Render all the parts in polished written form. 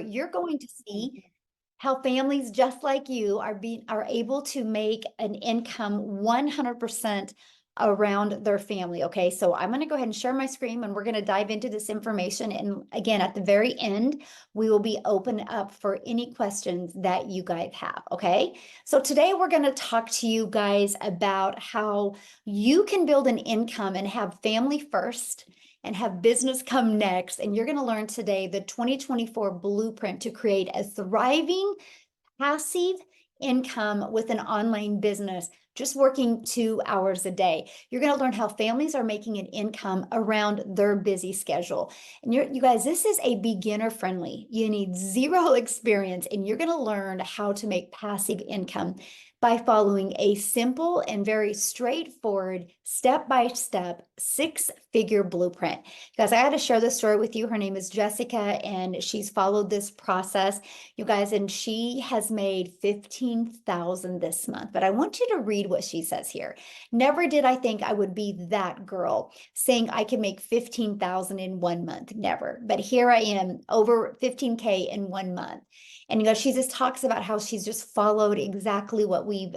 you're going to see how families just like you are able to make an income 100% around their family. Okay, so I'm going to go ahead and share my screen and we're going to dive into this information. And again, at the very end, we will be open up for any questions that you guys have. Okay, so today we're going to talk to you guys about how you can build an income and have family first and have business come next. And you're going to learn today the 2024 blueprint to create a thriving passive income with an online business, just working 2 hours a day. You're going to learn how families are making an income around their busy schedule. And you guys, this is a beginner friendly. You need zero experience, and you're going to learn how to make passive income by following a simple and very straightforward step-by-step 6-figure blueprint. Guys, I got to share this story with you. Her name is Jessica, and she's followed this process, you guys, and she has made $15,000 this month. But I want you to read what she says here. Never did I think I would be that girl saying I can make $15,000 in 1 month. Never. But here I am, over 15K in 1 month. And you know, she just talks about how she's just followed exactly what we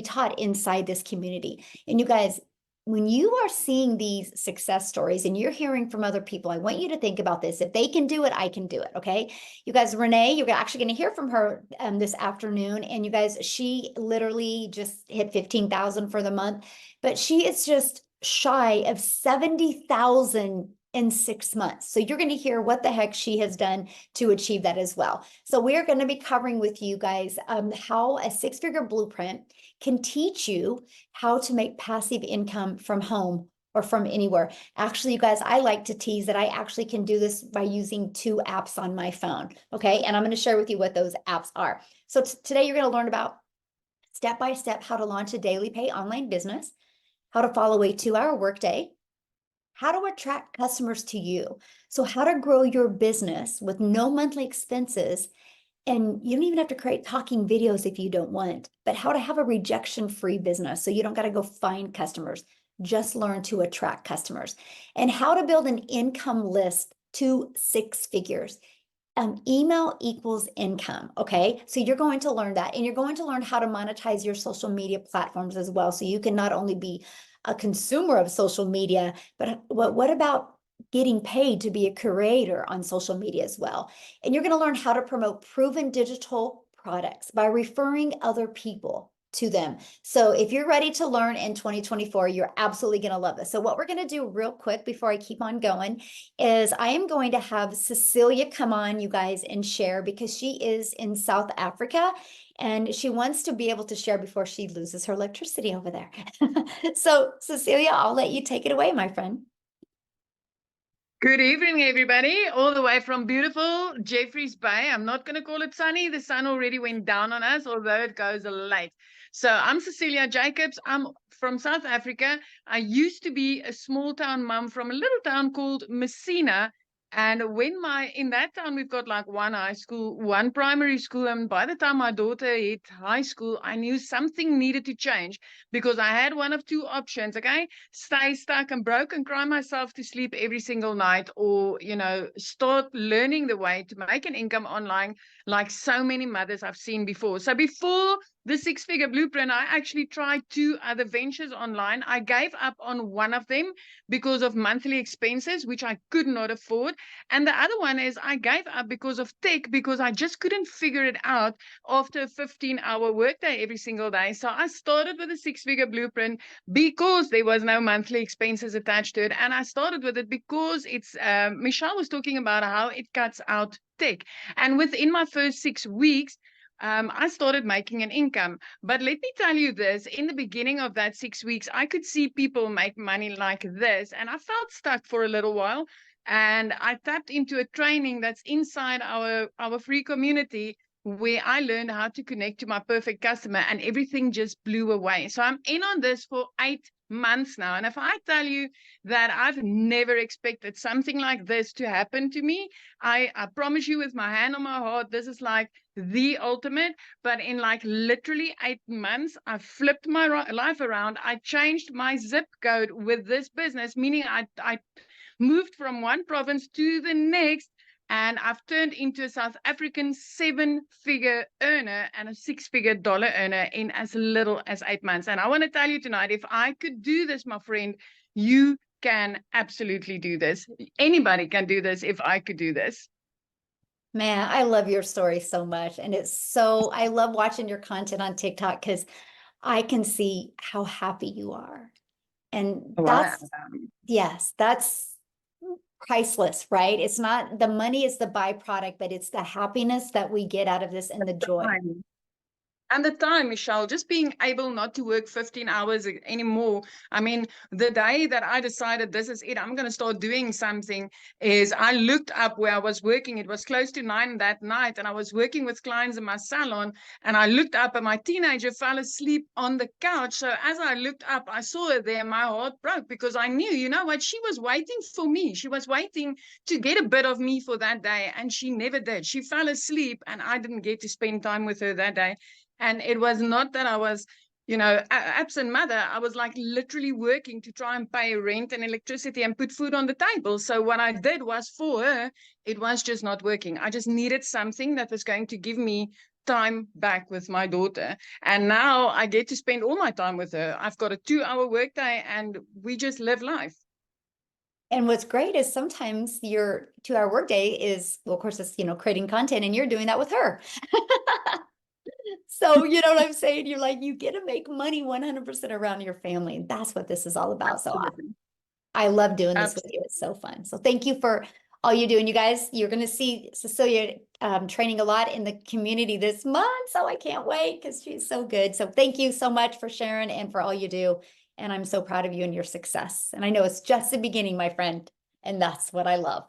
taught inside this community. And you guys, when you are seeing these success stories and you're hearing from other people, I want you to think about this. If they can do it, I can do it. Okay. You guys, Renee, you're actually going to hear from her this afternoon. And you guys, she literally just hit 15,000 for the month, but she is just shy of 70,000 in 6 months. So you're going to hear what the heck she has done to achieve that as well. So we're going to be covering with you guys how a 6-figure blueprint can teach you how to make passive income from home or from anywhere. Actually, you guys, I like to tease that I actually can do this by using 2 apps on my phone. Okay. And I'm going to share with you what those apps are. So today you're going to learn about step-by-step how to launch a daily pay online business, how to follow a 2-hour workday, how to attract customers to you. So how to grow your business with no monthly expenses. And you don't even have to create talking videos if you don't want, but how to have a rejection-free business. So you don't got to go find customers, just learn to attract customers, and how to build an income list to 6 figures. Email equals income. Okay. So you're going to learn that, and you're going to learn how to monetize your social media platforms as well. So you can not only be a consumer of social media, but what about getting paid to be a creator on social media as well? And you're going to learn how to promote proven digital products by referring other people to them. So if you're ready to learn in 2024, you're absolutely going to love this. So what we're going to do real quick before I keep on going is I am going to have Cecilia come on, you guys, and share, because she is in South Africa and she wants to be able to share before she loses her electricity over there. So Cecilia, I'll let you take it away, my friend. Good evening, everybody, all the way from beautiful Jeffreys Bay. I'm not going to call it sunny. The sun already went down on us, although it goes late. So I'm Cecilia Jacobs. I'm from South Africa. I used to be a small town mom from a little town called Messina. And in that town, we've got like one high school, one primary school. And by the time my daughter hit high school, I knew something needed to change, because I had one of 2 options. Okay. Stay stuck and broke and cry myself to sleep every single night, or, start learning the way to make an income online, like so many mothers I've seen before. So before the 6-figure blueprint, I actually tried 2 other ventures online. I gave up on one of them because of monthly expenses, which I could not afford. And the other one is I gave up because of tech, because I just couldn't figure it out after a 15-hour workday every single day. So I started with a 6-figure blueprint because there was no monthly expenses attached to it. And I started with it because it's Michelle was talking about how it cuts out tech. And within my first 6 weeks, I started making an income. But let me tell you this, in the beginning of that 6 weeks, I could see people make money like this, and I felt stuck for a little while. And I tapped into a training that's inside our free community, where I learned how to connect to my perfect customer, and everything just blew away. So I'm in on this for 8 months now. And if I tell you that I've never expected something like this to happen to me, I promise you with my hand on my heart, this is like the ultimate. But in like literally 8 months, I flipped my life around. I changed my zip code with this business, meaning I moved from one province to the next. and I've turned into a South African 7-figure earner and a $6-figure dollar earner in as little as 8 months. And I want to tell you tonight, if I could do this, my friend, you can absolutely do this. Anybody can do this if I could do this. Man, I love your story so much. And I love watching your content on TikTok because I can see how happy you are. And Wow. yes, that's priceless, right? It's not the money is the byproduct, but it's the happiness that we get out of this and the joy. And the time, Michelle, just being able not to work 15 hours anymore. I mean, the day that I decided this is it, I'm going to start doing something, is I looked up where I was working. It was close to 9 that night, and I was working with clients in my salon, and I looked up and my teenager fell asleep on the couch. So as I looked up, I saw her there. My heart broke because I knew, you know what, she was waiting for me. She was waiting to get a bit of me for that day, and she never did. She fell asleep, and I didn't get to spend time with her that day. And it was not that I was, you know, absent mother. I was like literally working to try and pay rent and electricity and put food on the table. So what I did was for her, it was just not working. I just needed something that was going to give me time back with my daughter. And now I get to spend all my time with her. I've got a 2-hour workday and we just live life. And what's great is sometimes your 2-hour workday is, well, of course, it's, creating content and you're doing that with her. So, you know what I'm saying? You're like, you get to make money 100% around your family. And that's what this is all about. Absolutely. So I love doing this Absolutely. with you. It's so fun. So thank you for all you do. And you guys, you're going to see Cecilia training a lot in the community this month. So I can't wait because she's so good. So thank you so much for sharing and for all you do. And I'm so proud of you and your success. And I know it's just the beginning, my friend. And that's what I love.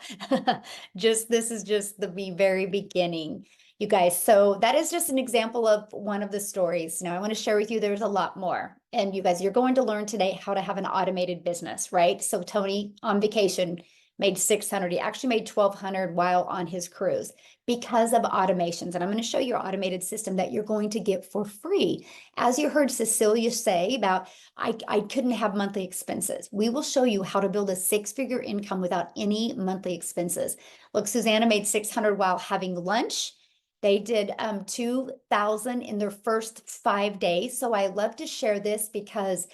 This is just the very beginning, you guys. So that is just an example of one of the stories. Now I want to share with you, there's a lot more. And you guys, you're going to learn today how to have an automated business, right? So Tony on vacation made 600. He actually made 1,200 while on his cruise because of automations. And I'm going to show you your automated system that you're going to get for free. As you heard Cecilia say about, I couldn't have monthly expenses. We will show you how to build a 6-figure income without any monthly expenses. Look, Susanna made 600 while having lunch. They did 2,000 in their first 5 days. So I love to share this because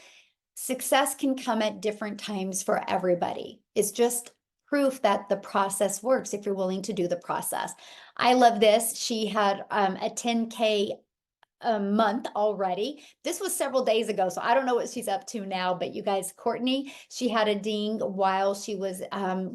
success can come at different times for everybody. It's just proof that the process works if you're willing to do the process. I love this. She had a 10K a month already. This was several days ago, so I don't know what she's up to now, but you guys, Courtney, she had a ding while she was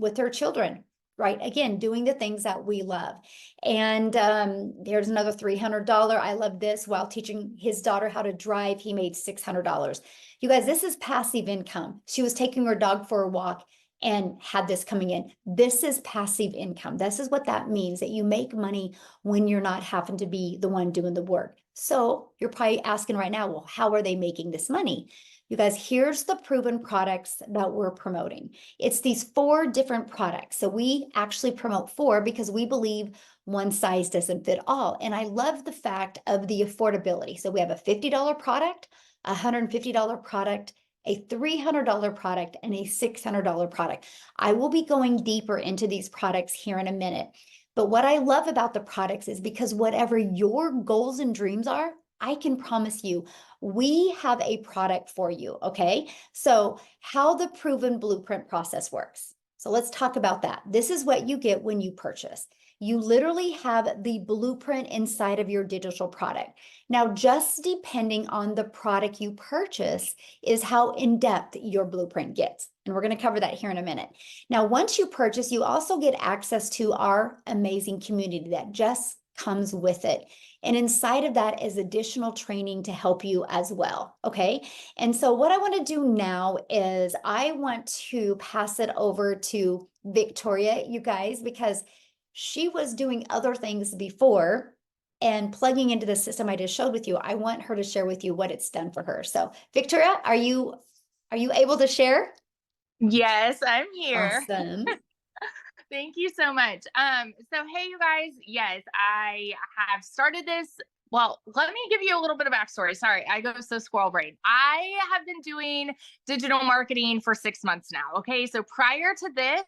with her children. Right. Again, doing the things that we love. And there's another $300. I love this. While teaching his daughter how to drive, he made $600. You guys, this is passive income. She was taking her dog for a walk and had this coming in. This is passive income. This is what that means, that you make money when you're not having to be the one doing the work. So you're probably asking right now, well, how are they making this money? You guys, here's the proven products that we're promoting. It's these 4 different products. So we actually promote 4 because we believe one size doesn't fit all. And I love the fact of the affordability. So we have a $50 product, a $150 product, a $300 product, and a $600 product. I will be going deeper into these products here in a minute. But what I love about the products is because whatever your goals and dreams are, I can promise you, we have a product for you, okay? So how the proven blueprint process works. So let's talk about that. This is what you get when you purchase. You literally have the blueprint inside of your digital product. Now, just depending on the product you purchase is how in-depth your blueprint gets. And we're going to cover that here in a minute. Now, once you purchase, you also get access to our amazing community that just comes with it. And inside of that is additional training to help you as well, okay? And so what I want to do now is I want to pass it over to Victoria, you guys, because she was doing other things before and plugging into the system I just showed with you. I want her to share with you what it's done for her. So Victoria, are you able to share? Yes, I'm here. Awesome. Thank you so much. So hey, you guys. Yes, I have started this. Well, let me give you a little bit of backstory. Sorry, I go so squirrel brain. I have been doing digital marketing for 6 months now. Okay, so prior to this,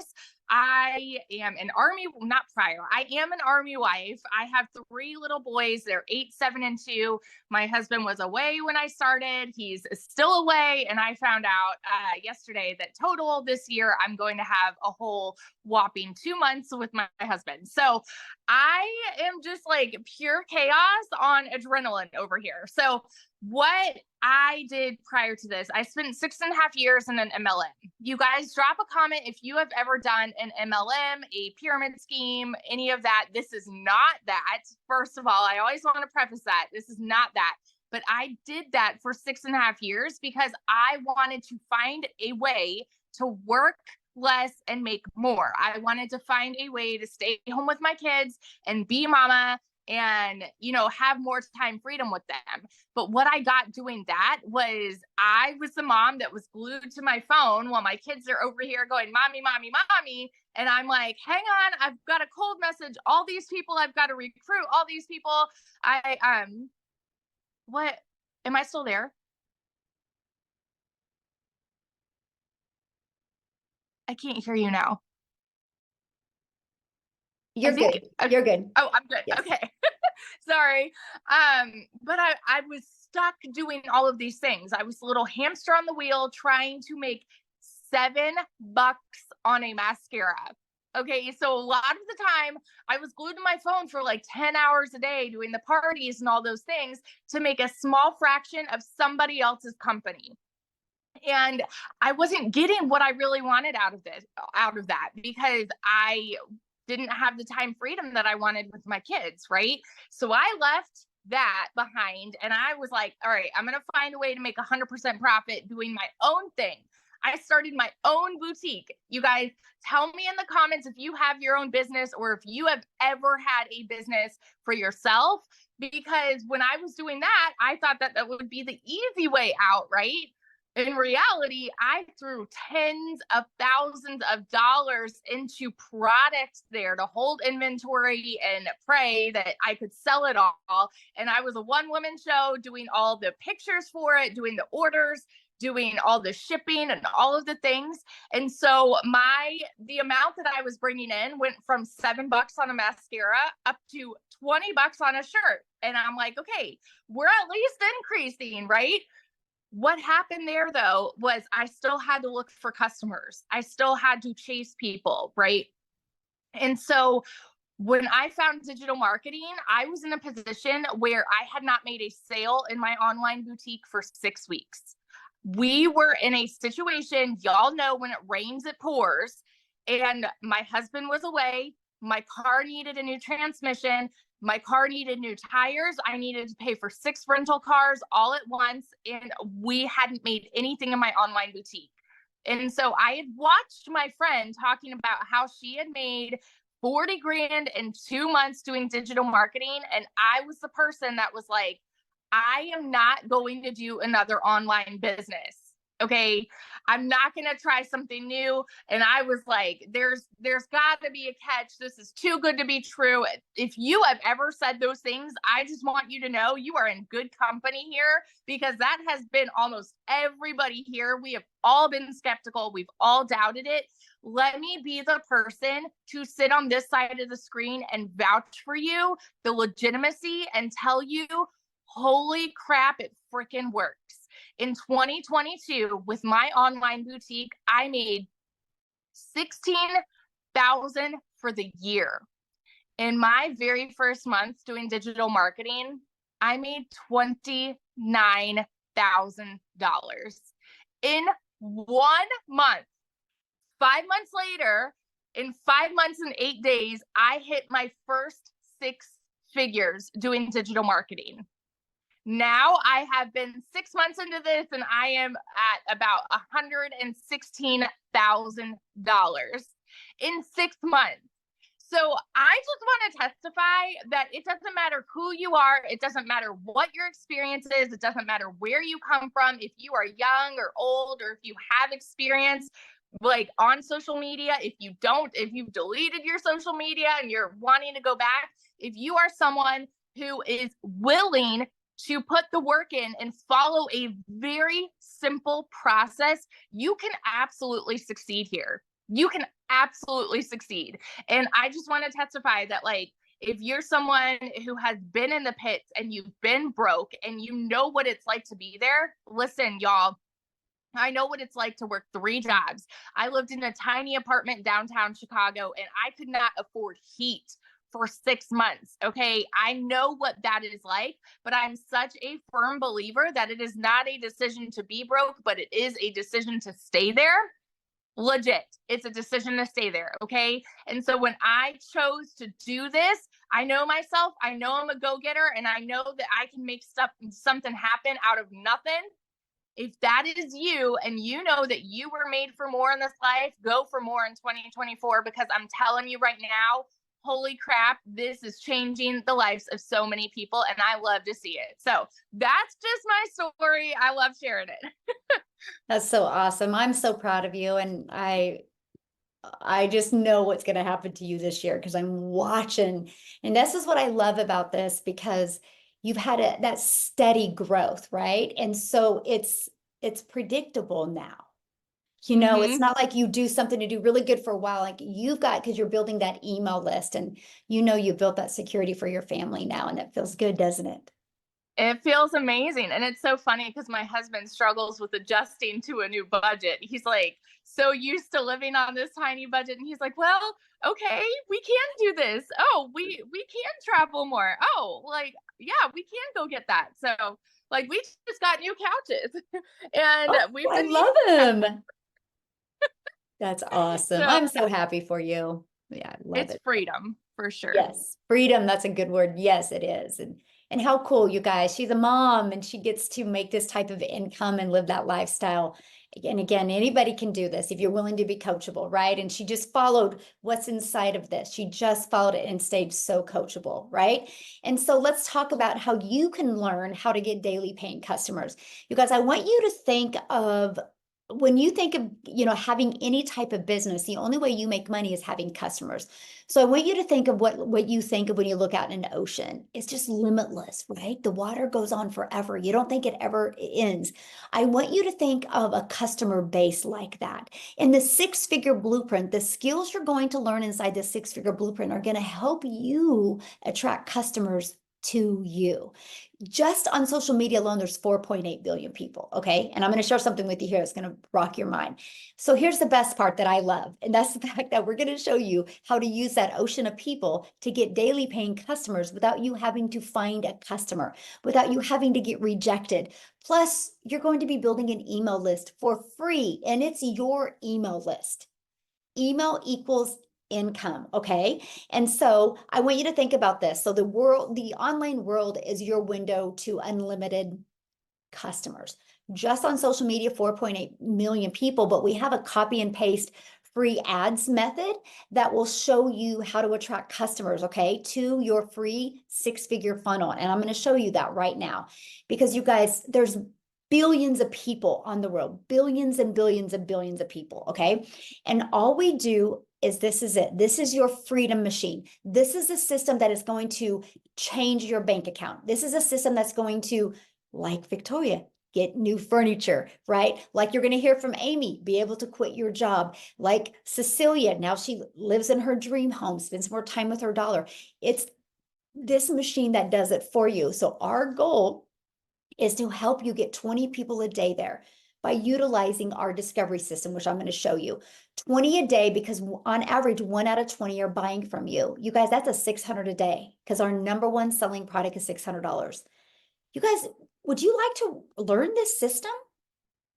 I am an Army, not prior. I am an Army wife. I have 3 little boys. They're 8, 7, and 2. My husband was away when I started. He's still away. And I found out yesterday that total this year, I'm going to have a whole whopping 2 months with my husband. So I am just like pure chaos on adrenaline over here. So what I did prior to this, I spent 6.5 years in an MLM. You guys drop a comment if you have ever done an MLM, a pyramid scheme, any of that. This is not that. First of all, I always want to preface that. This is not that. But I did that for 6.5 years because I wanted to find a way to work less and make more. I wanted to find a way to stay home with my kids and be mama and, you know, have more time freedom with them. But what I got doing that was I was the mom that was glued to my phone while my kids are over here going, mommy, mommy, mommy. And I'm like, hang on, I've got a cold message. All these people I've got to recruit, all these people. What, am I still there? I can't hear you now. You're good. You're good. Oh, I'm good. Yes. Okay. Sorry. But I was stuck doing all of these things. I was a little hamster on the wheel trying to make $7 on a mascara. Okay. So a lot of the time I was glued to my phone for like 10 hours a day doing the parties and all those things to make a small fraction of somebody else's company. And I wasn't getting what I really wanted out of that, because I didn't have the time freedom that I wanted with my kids, right? So I left that behind and I was like, all right, I'm going to find a way to make 100% profit doing my own thing. I started my own boutique. You guys tell me in the comments if you have your own business or if you have ever had a business for yourself, because when I was doing that, I thought that that would be the easy way out, right? In reality, I threw tens of thousands of dollars into products there to hold inventory and pray that I could sell it all. And I was a one-woman show doing all the pictures for it, doing the orders, doing all the shipping and all of the things. And so the amount that I was bringing in went from $7 on a mascara up to $20 on a shirt. And I'm like, okay, we're at least increasing, right? What happened there, though, was I still had to look for customers. I still had to chase people, right? And so when I found digital marketing, I was in a position where I had not made a sale in my online boutique for 6 weeks. We were in a situation, y'all know when it rains, it pours, and my husband was away. My car needed a new transmission. My car needed new tires. I needed to pay for 6 rental cars all at once. And we hadn't made anything in my online boutique. And so I had watched my friend talking about how she had made 40 grand in 2 months doing digital marketing. And I was the person that was like, I am not going to do another online business. Okay. I'm not going to try something new. And I was like, there's got to be a catch. This is too good to be true. If you have ever said those things, I just want you to know you are in good company here, because that has been almost everybody here. We have all been skeptical. We've all doubted it. Let me be the person to sit on this side of the screen and vouch for you, the legitimacy, and tell you, holy crap, it freaking works. In 2022, with my online boutique, I made $16,000 for the year. In my very first month doing digital marketing, I made $29,000 in 1 month. 5 months later, in 5 months and 8 days, I hit my first 6 figures doing digital marketing. Now I have been 6 months into this and I am at about $116,000 in 6 months. So I just want to testify that it doesn't matter who you are. It doesn't matter what your experience is. It doesn't matter where you come from. If you are young or old, or if you have experience like on social media, if you've deleted your social media and you're wanting to go back, if you are someone who is willing to put the work in and follow a very simple process, you can absolutely succeed here. You can absolutely succeed. And I just want to testify that, like, if you're someone who has been in the pits and you've been broke and you know what it's like to be there, listen, y'all, I know what it's like to work 3 jobs. I lived in a tiny apartment downtown Chicago and I could not afford heat for 6 months. Okay. I know what that is like, but I'm such a firm believer that it is not a decision to be broke, but it is a decision to stay there. Legit. It's a decision to stay there. Okay. And so when I chose to do this, I know myself, I know I'm a go-getter, and I know that I can make something happen out of nothing. If that is you and you know that you were made for more in this life, go for more in 2024, because I'm telling you right now, holy crap, this is changing the lives of so many people, and I love to see it. So that's just my story. I love sharing it. That's so awesome. I'm so proud of you. And I just know what's going to happen to you this year because I'm watching. And this is what I love about this, because you've had that steady growth, right? And so it's predictable now. You know, it's not like you do something to do really good for a while. Like you've got, because you're building that email list and you know you built that security for your family now, and it feels good, doesn't it? It feels amazing. And it's so funny because my husband struggles with adjusting to a new budget. He's like so used to living on this tiny budget. And he's like, well, okay, we can do this. Oh, we can travel more. Oh, like, yeah, we can go get that. So like we just got new couches and Oh, we've I been love him. That's awesome. so I'm so happy for you. Yeah, I love it's it. freedom for sure. Yes, freedom, that's a good word. Yes, it is. And how cool, you guys. She's a mom and she gets to make this type of income and live that lifestyle. And again, anybody can do this if you're willing to be coachable, right? And she just followed what's inside of this. She just followed it and stayed so coachable, right? And so let's talk about how you can learn how to get daily paying customers. You guys, I want you to think of, when you think of, having any type of business, the only way you make money is having customers. So I want you to think of what you think of when you look out in an ocean. It's just limitless, right? The water goes on forever. You don't think it ever ends. I want you to think of a customer base like that. In the 6-figure blueprint, the skills you're going to learn inside the 6-figure blueprint are going to help you attract customers to you. Just on social media alone, there's 4.8 billion people, okay? And I'm going to share something with you here. It's going to rock your mind. So here's the best part that I love, and that's the fact that we're going to show you how to use that ocean of people to get daily paying customers without you having to find a customer, without you having to get rejected. Plus, you're going to be building an email list for free, and it's your email list. Email equals income, okay? And so I want you to think about this. So the online world is your window to unlimited customers. Just on social media, 4.8 million people, but we have a copy and paste free ads method that will show you how to attract customers, okay, to your free 6-figure funnel. And I'm going to show you that right now, because you guys, there's billions of people on the world, billions and billions and billions of people, okay? And all we do is, this is it. This is your freedom machine. This is a system that is going to change your bank account. This is a system that's going to, like Victoria, get new furniture, right? Like you're going to hear from Amy, be able to quit your job. Like Cecilia, now she lives in her dream home, spends more time with her daughter. It's this machine that does it for you. So our goal is to help you get 20 people a day there by utilizing our discovery system, which I'm going to show you. 20 a day, because on average, 1 out of 20 are buying from you. You guys, that's a $600 a day, because our number one selling product is $600. You guys, would you like to learn this system?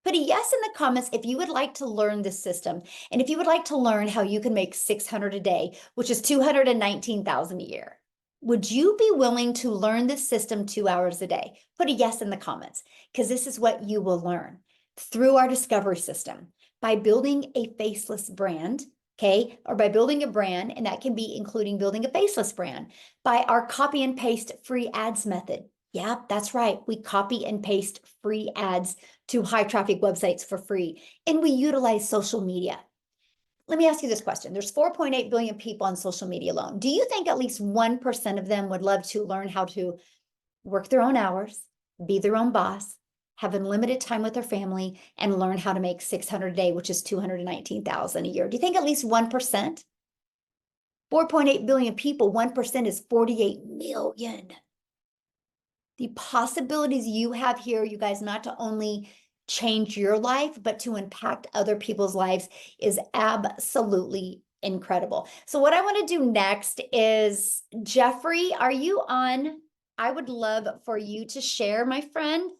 Put a yes in the comments if you would like to learn this system. And if you would like to learn how you can make $600 a day, which is $219,000 a year. Would you be willing to learn this system 2 hours a day? Put a yes in the comments, because this is what you will learn through our discovery system by building a faceless brand, okay? Or by building a brand, and that can be including building a faceless brand, by our copy and paste free ads method. Yeah, that's right. We copy and paste free ads to high traffic websites for free, and we utilize social media. Let me ask you this question. There's 4.8 billion people on social media alone. Do you think at least 1% of them would love to learn how to work their own hours, be their own boss, have unlimited time with their family, and learn how to make 600 a day, which is 219,000 a year. Do you think at least 1%? 4.8 billion people, 1% is 48 million. The possibilities you have here, you guys, not to only change your life, but to impact other people's lives is absolutely incredible. So what I want to do next is, Jeffrey, are you on? I would love for you to share, my friend.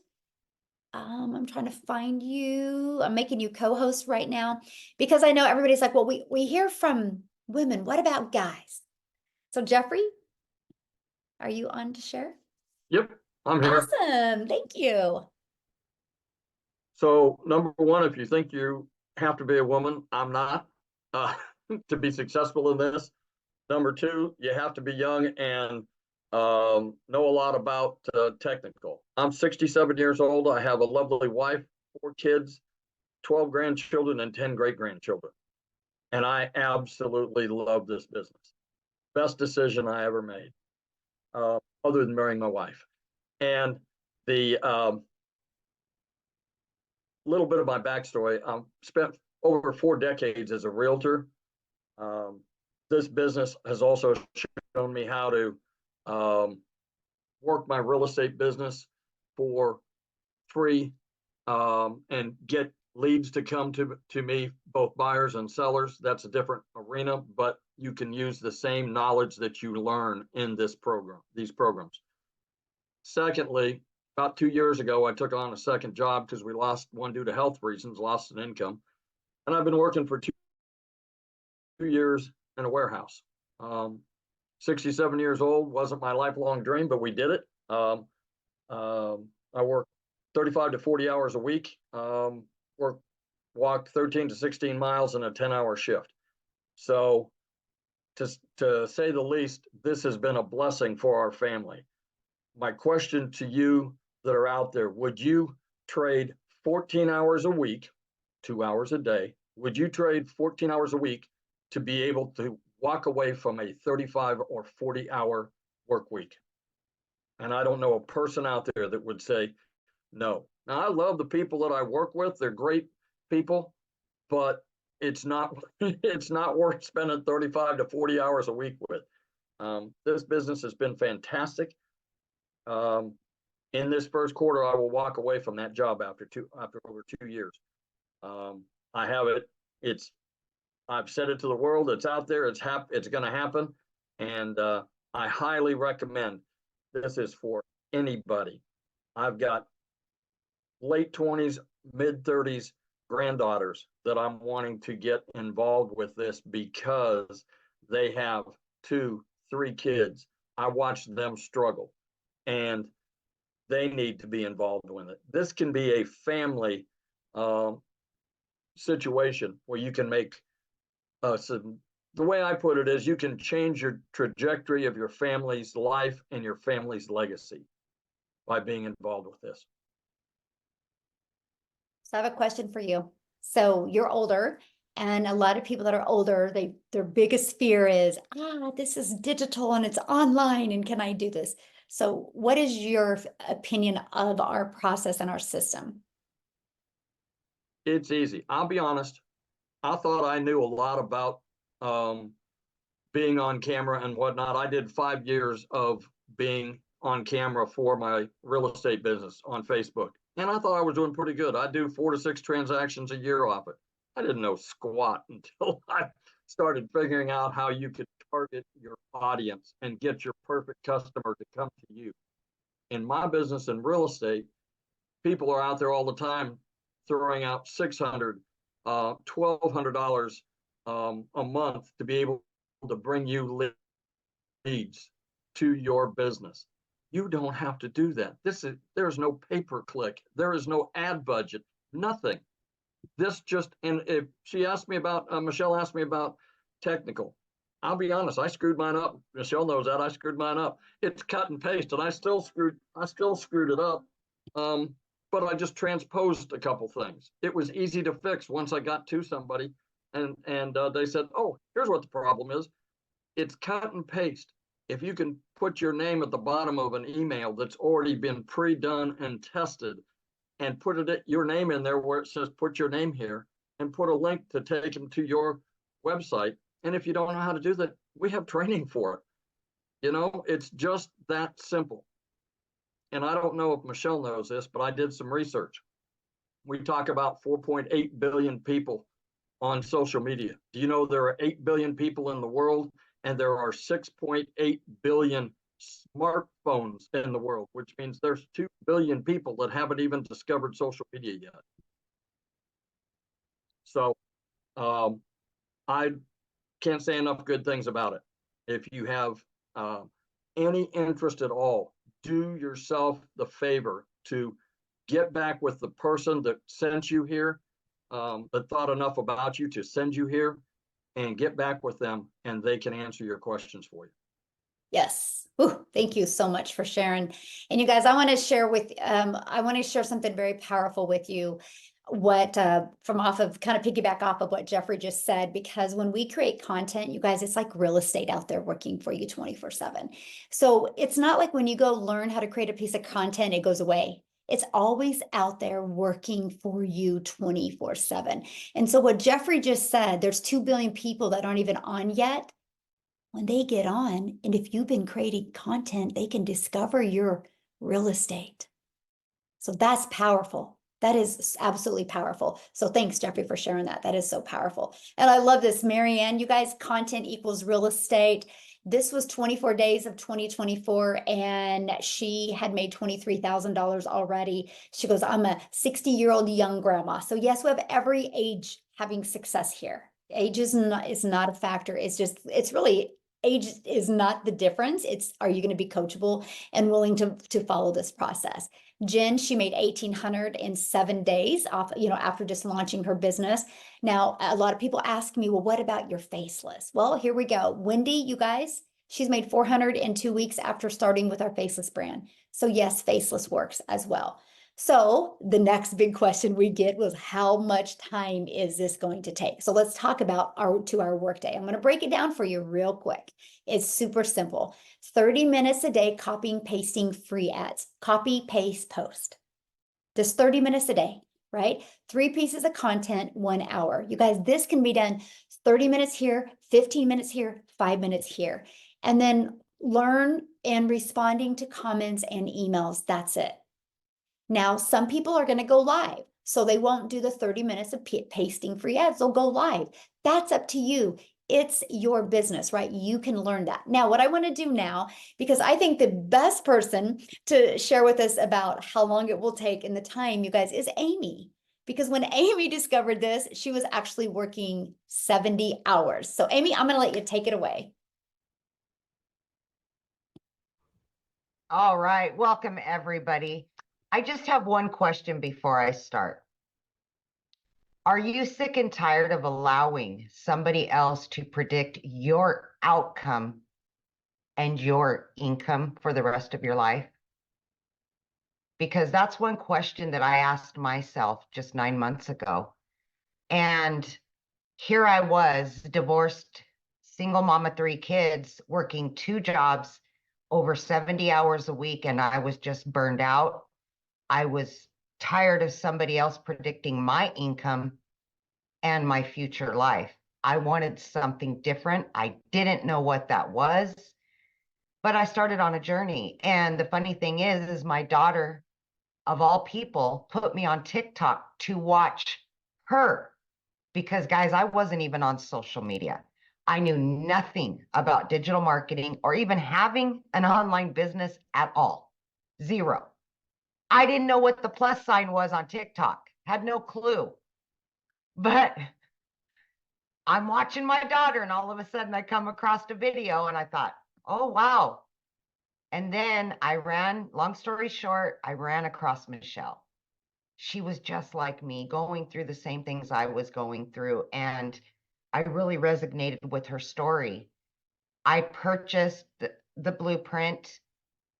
I'm trying to find you. I'm making you co-host right now because I know everybody's like, well, we hear from women. What about guys? So Jeffrey, are you on to share? Yep, I'm here. Awesome. Thank you. So number one, if you think you have to be a woman, I'm not, to be successful in this. Number two, you have to be young and know a lot about technical. I'm 67 years old. I have a lovely wife, 4 kids, 12 grandchildren, and 10 great-grandchildren. And I absolutely love this business. Best decision I ever made, other than marrying my wife. And the little bit of my backstory, spent over 4 decades as a realtor. This business has also shown me how to work my real estate business for free, and get leads to come to me, both buyers and sellers. That's a different arena, but you can use the same knowledge that you learn in these programs. Secondly, about 2 years ago, I took on a second job because we lost one due to health reasons, lost an income. And I've been working for 2 years in a warehouse. 67 years old, wasn't my lifelong dream, but we did it. I worked 35 to 40 hours a week, walked 13 to 16 miles in a 10-hour shift. So to say the least, this has been a blessing for our family. My question to you that are out there, would you trade 14 hours a week, 2 hours a day? Would you trade 14 hours a week to be able to walk away from a 35 or 40-hour work week? And I don't know a person out there that would say no. Now, I love the people that I work with. They're great people, but it's not worth spending 35 to 40 hours a week with. This business has been fantastic. In this first quarter, I will walk away from that job after over 2 years. I have it. I've said it to the world. It's out there. It's going to happen. And I highly recommend this is for anybody. I've got late 20s, mid 30s granddaughters that I'm wanting to get involved with this because they have 2, 3 kids. I watched them struggle and they need to be involved with it. This can be a family situation where you can make the way I put it is you can change your trajectory of your family's life and your family's legacy by being involved with this. So I have a question for you. So you're older, and a lot of people that are older, their biggest fear is, this is digital and it's online, and can I do this? So what is your opinion of our process and our system? It's easy. I'll be honest. I thought I knew a lot about being on camera and whatnot. I did 5 years of being on camera for my real estate business on Facebook. And I thought I was doing pretty good. I do 4 to 6 transactions a year off it. I didn't know squat until I started figuring out how you could target your audience and get your perfect customer to come to you. In my business in real estate, people are out there all the time throwing out $600, $1,200 a month to be able to bring you leads to your business. You don't have to do that. There's no pay-per-click. There is no ad budget, nothing. And if she asked me about, Michelle asked me about technical. I'll be honest, I screwed mine up. Michelle knows that. I screwed mine up. It's cut and paste, and I still screwed it up. But I just transposed a couple things. It was easy to fix once I got to somebody, and they said, "Oh, here's what the problem is. It's cut and paste. If you can put your name at the bottom of an email that's already been pre-done and tested and put your name in there where it says, put your name here, and put a link to take them to your website. And if you don't know how to do that, we have training for it. You know, it's just that simple. And I don't know if Michelle knows this, but I did some research. We talk about 4.8 billion people on social media. Do you know there are 8 billion people in the world, and there are 6.8 billion smartphones in the world, which means there's 2 billion people that haven't even discovered social media yet. So I can't say enough good things about it. If you have any interest at all, do yourself the favor to get back with the person that sent you here, that thought enough about you to send you here, and get back with them, and they can answer your questions for you. Yes. Ooh, thank you so much for sharing. And you guys, I want to share something very powerful with you. What from off of kind of piggyback off of what Jeffrey just said, because when we create content, you guys, it's like real estate out there working for you 24/7. So it's not like when you go learn how to create a piece of content, it goes away. It's always out there working for you 24/7. And so what Jeffrey just said, there's 2 billion people that aren't even on yet. When they get on, and if you've been creating content, they can discover your real estate. So that's powerful. That is absolutely powerful. So thanks, Jeffrey, for sharing that. That is so powerful. And I love this, Marianne. You guys, content equals real estate. This was 24 days of 2024, and she had made $23,000 already. She goes, I'm a 60-year-old young grandma. So yes, we have every age having success here. Age is not a factor. It's really, age is not the difference. It's, are you going to be coachable and willing to follow this process? Jen, she made $1,800 in 7 days off, after just launching her business. Now, a lot of people ask me, well, what about your faceless? Well, here we go. Wendy, you guys, she's made $400 in 2 weeks after starting with our faceless brand. So yes, faceless works as well. So the next big question we get was, how much time is this going to take? So let's talk about our workday. I'm going to break it down for you real quick. It's super simple. 30 minutes a day, copying, pasting free ads. Copy, paste, post. Just 30 minutes a day, right? 3 pieces of content, 1 hour. You guys, this can be done 30 minutes here, 15 minutes here, 5 minutes here. And then learn and responding to comments and emails. That's it. Now, some people are going to go live, so they won't do the 30 minutes of pasting free ads. They'll go live. That's up to you. It's your business, right? You can learn that. Now, what I want to do now, because I think the best person to share with us about how long it will take and the time, you guys, is Amy. Because when Amy discovered this, she was actually working 70 hours. So Amy, I'm going to let you take it away. All right. Welcome, everybody. I just have one question before I start. Are you sick and tired of allowing somebody else to predict your outcome and your income for the rest of your life? Because that's one question that I asked myself just 9 months ago. And here I was, divorced, single mom of 3 kids, working 2 jobs, over 70 hours a week, and I was just burned out. I was tired of somebody else predicting my income and my future life. I wanted something different. I didn't know what that was, but I started on a journey. And the funny thing is my daughter, of all people, put me on TikTok to watch her, because guys, I wasn't even on social media. I knew nothing about digital marketing or even having an online business at all. Zero. I didn't know what the plus sign was on TikTok. Had no clue. But I'm watching my daughter, and all of a sudden I come across a video and I thought, oh, wow. And then I ran, long story short, I ran across Michelle. She was just like me, going through the same things I was going through. And I really resonated with her story. I purchased the blueprint.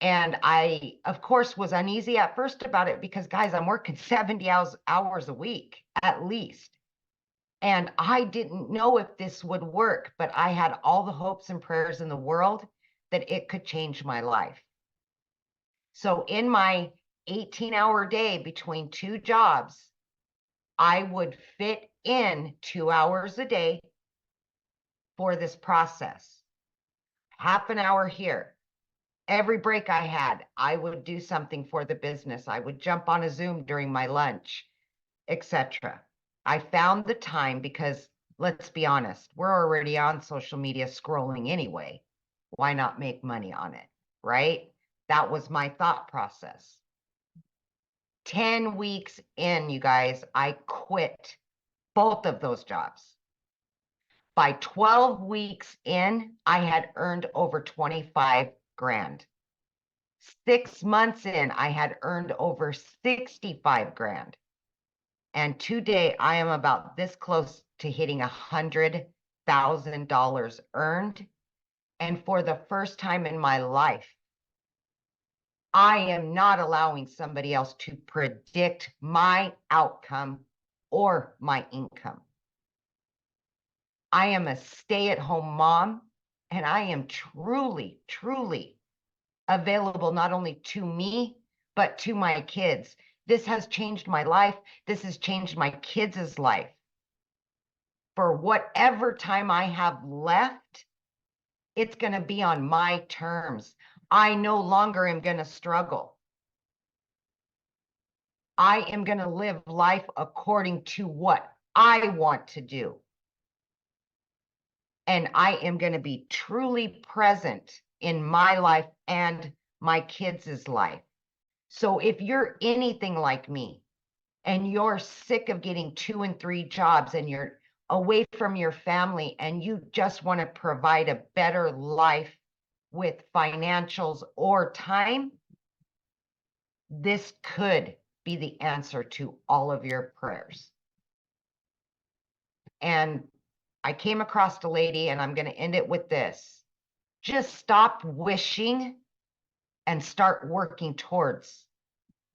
And I, of course, was uneasy at first about it because, guys, I'm working 70 hours a week at least. And I didn't know if this would work, but I had all the hopes and prayers in the world that it could change my life. So in my 18-hour day between two jobs, I would fit in 2 hours a day for this process. Half an hour here. Every break I had, I would do something for the business. I would jump on a Zoom during my lunch, etc. I found the time because, let's be honest, we're already on social media scrolling anyway. Why not make money on it, right? That was my thought process. 10 weeks in, you guys, I quit both of those jobs. By 12 weeks in, I had earned over 25 grand. 6 months in, I had earned over 65 grand. And today I am about this close to hitting $100,000 earned. And for the first time in my life, I am not allowing somebody else to predict my outcome or my income. I am a stay-at-home mom, and I am truly, truly available not only to me, but to my kids. This has changed my life. This has changed my kids' life. For whatever time I have left, it's going to be on my terms. I no longer am going to struggle. I am going to live life according to what I want to do. And I am going to be truly present in my life and my kids' life. So if you're anything like me and you're sick of getting 2 and 3 jobs and you're away from your family and you just want to provide a better life with financials or time, this could be the answer to all of your prayers. And I came across a lady, and I'm going to end it with this. Just stop wishing and start working towards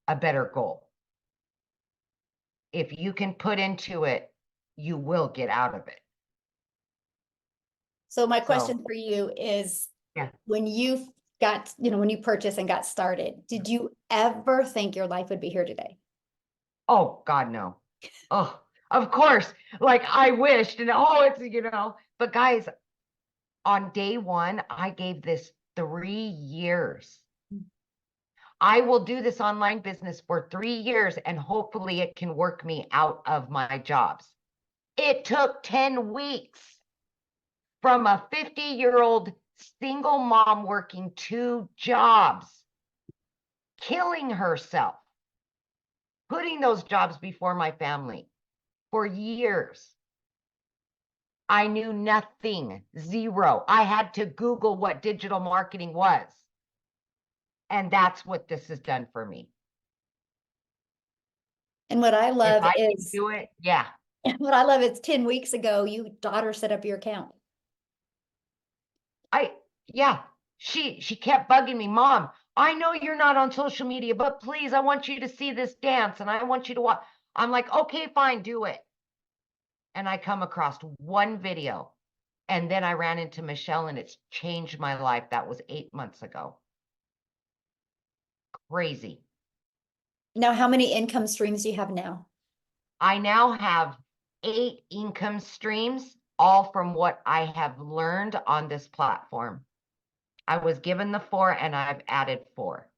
a better goal. If you can put into it, you will get out of it. So my question for you is, Yeah. when you got, when you purchased and got started, did you ever think your life would be here today? Oh, God, no. Oh, of course. Like I wished, and but guys, on day one, I gave this 3 years. I will do this online business for 3 years, and hopefully it can work me out of my jobs. It took 10 weeks from a 50-year-old single mom working 2 jobs, killing herself, putting those jobs before my family for years. I knew nothing, zero. I had to Google what digital marketing was. And that's what this has done for me. And what I love If I can is, do it, yeah. what I love is 10 weeks ago, your daughter set up your account. She kept bugging me, Mom, I know you're not on social media, but please, I want you to see this dance and I want you to watch. I'm like, okay, fine, do it. And I come across one video, and then I ran into Michelle, and it's changed my life. That was 8 months ago. Crazy. Now, how many income streams do you have now? I now have 8 income streams, all from what I have learned on this platform. I was given the 4, and I've added 4.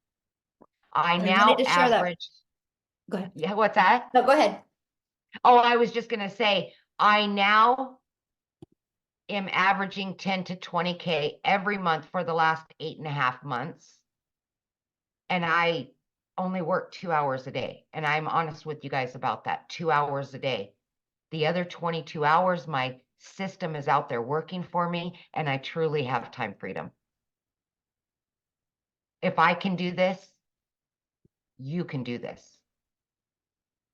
I now wanted to share that. average. Go ahead. Yeah, what's that? No, go ahead. Oh, I was just going to say, I now am averaging 10 to 20K every month for the last 8.5 months. And I only work 2 hours a day. And I'm honest with you guys about that, 2 hours a day. The other 22 hours, my system is out there working for me, and I truly have time freedom. If I can do this, you can do this.